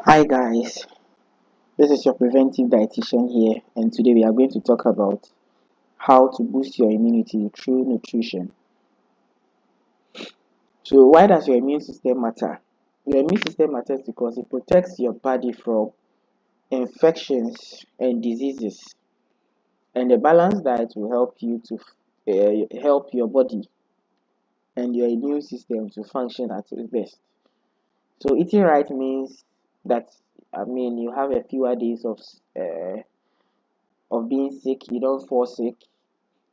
Hi guys, this is your preventive dietitian here, and today we are going to talk about how to boost your immunity through nutrition. So, why does your immune system matter? Your immune system matters because it protects your body from infections and diseases, and a balanced diet will help you to help your body and your immune system to function at its best. So, eating right means that you have a fewer days of being sick. You don't fall sick.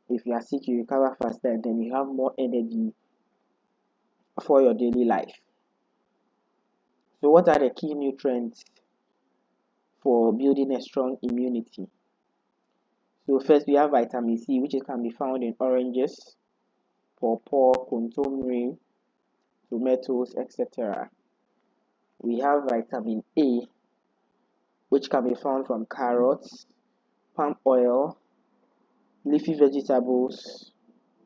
If you are sick, you recover faster and then you have more energy for your daily life. So, what are the key nutrients for building a strong immunity? So, first we have vitamin C, which can be found in oranges, pawpaw, contomere, tomatoes, etc. We have vitamin A, which can be found from carrots, palm oil, leafy vegetables,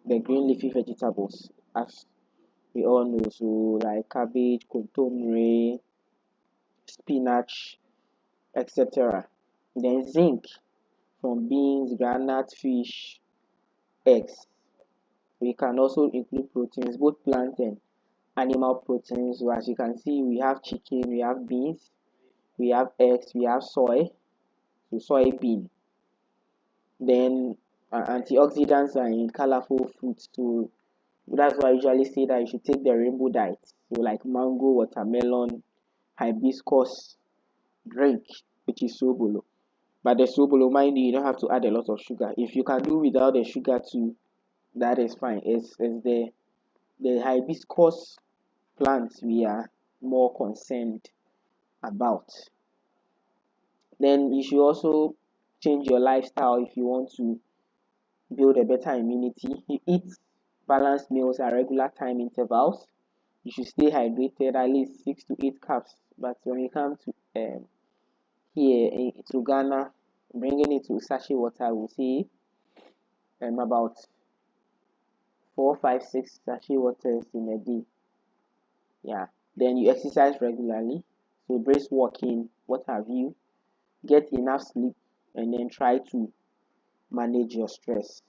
the green leafy vegetables, as we all know, so like cabbage, contomere, spinach, etc. Then zinc from beans, groundnut, fish, eggs. We can also include proteins, both plant and animal proteins. So as you can see, we have chicken, we have beans, we have eggs, we have soybean. Then antioxidants are in colorful fruits. So that's why I usually say that you should take the rainbow diet. So like mango, watermelon, hibiscus drink, which is sobolo. But the sobolo, mind you, you don't have to add a lot of sugar. If you can do without the sugar too, that is fine. It's the hibiscus plants we are more concerned about. Then you should also change your lifestyle if you want to build a better immunity. You eat balanced meals at regular time intervals. You should stay hydrated, at least 6 to 8 cups. But when you come to to Ghana, bringing it to sachet water, we'll see about 4, 5, 6 sachet waters in a day. Yeah. Then you exercise regularly. So brisk walking, what have you. Get enough sleep and then try to manage your stress.